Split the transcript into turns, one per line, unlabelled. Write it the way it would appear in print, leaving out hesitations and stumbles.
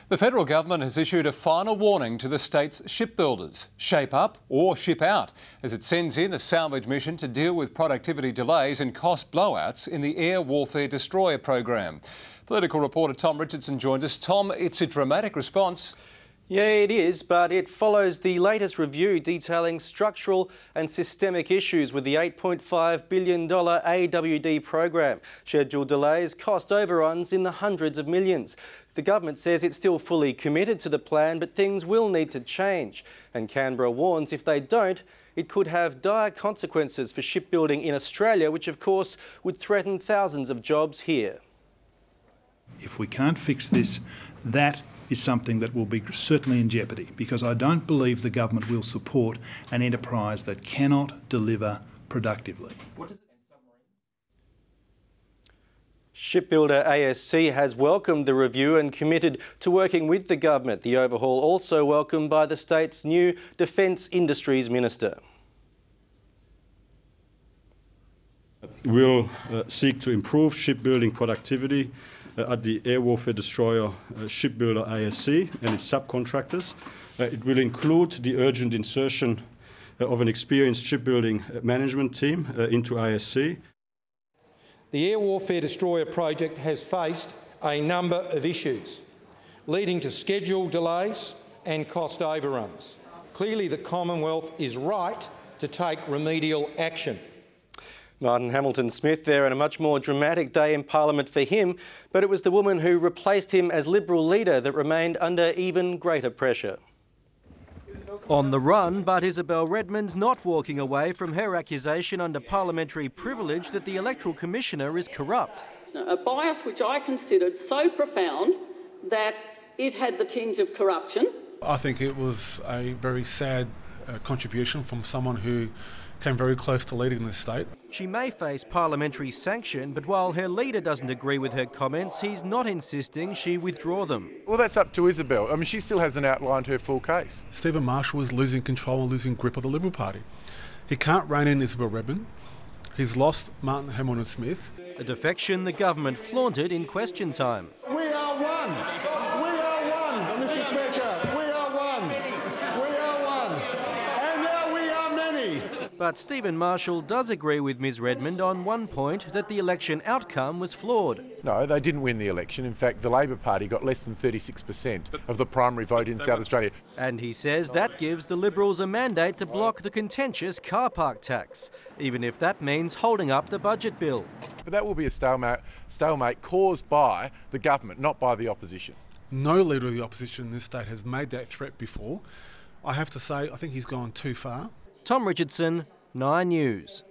The federal government has issued a final warning to the state's shipbuilders. Shape up or ship out, as it sends in a salvage mission to deal with productivity delays and cost blowouts in the air warfare destroyer program. Political reporter Tom Richardson joins us. Tom, it's a dramatic response.
Yeah, it is, but it follows the latest review detailing structural and systemic issues with the $8.5 billion AWD program. Scheduled delays, cost overruns in the hundreds of millions. The government says it's still fully committed to the plan, but things will need to change. And Canberra warns if they don't, it could have dire consequences for shipbuilding in Australia, which of course would threaten thousands of jobs here.
If we can't fix this, that is something that will be certainly in jeopardy, because I don't believe the government will support an enterprise that cannot deliver productively.
Shipbuilder ASC has welcomed the review and committed to working with the government. The overhaul also welcomed by the state's new Defence Industries Minister.
We'll seek to improve shipbuilding productivity at the air warfare destroyer shipbuilder ASC and its subcontractors. It will include the urgent insertion of an experienced shipbuilding management team into ASC.
The air warfare destroyer project has faced a number of issues, leading to schedule delays and cost overruns. Clearly, the Commonwealth is right to take remedial action.
Martin Hamilton-Smith there, and a much more dramatic day in Parliament for him, but it was the woman who replaced him as Liberal leader that remained under even greater pressure. On the run, but Isabel Redmond's not walking away from her accusation under parliamentary privilege that the Electoral Commissioner is corrupt.
A bias which I considered so profound that it had the tinge of corruption.
I think it was a very sad contribution from someone who came very close to leading the state.
She may face parliamentary sanction, but while her leader doesn't agree with her comments, he's not insisting she withdraw them.
Well, that's up to Isabel. I mean, she still hasn't outlined her full case.
Stephen Marshall is losing control and losing grip of the Liberal Party. He can't rein in Isabel Redmond. He's lost Martin Hamilton-Smith.
A defection the government flaunted in question time.
We are one. We are one, Mr. Speaker. We are one. We are one. And now we are many.
But Stephen Marshall does agree with Ms Redmond on one point, that the election outcome was flawed.
No, they didn't win the election. In fact, the Labor Party got less than 36% of the primary vote in South Australia.
And he says that gives the Liberals a mandate to block the contentious car park tax, even if that means holding up the budget bill.
But that will be a stalemate caused by the government, not by the opposition.
No leader of the opposition in this state has made that threat before. I have to say, I think he's gone too far.
Tom Richardson, 9 News.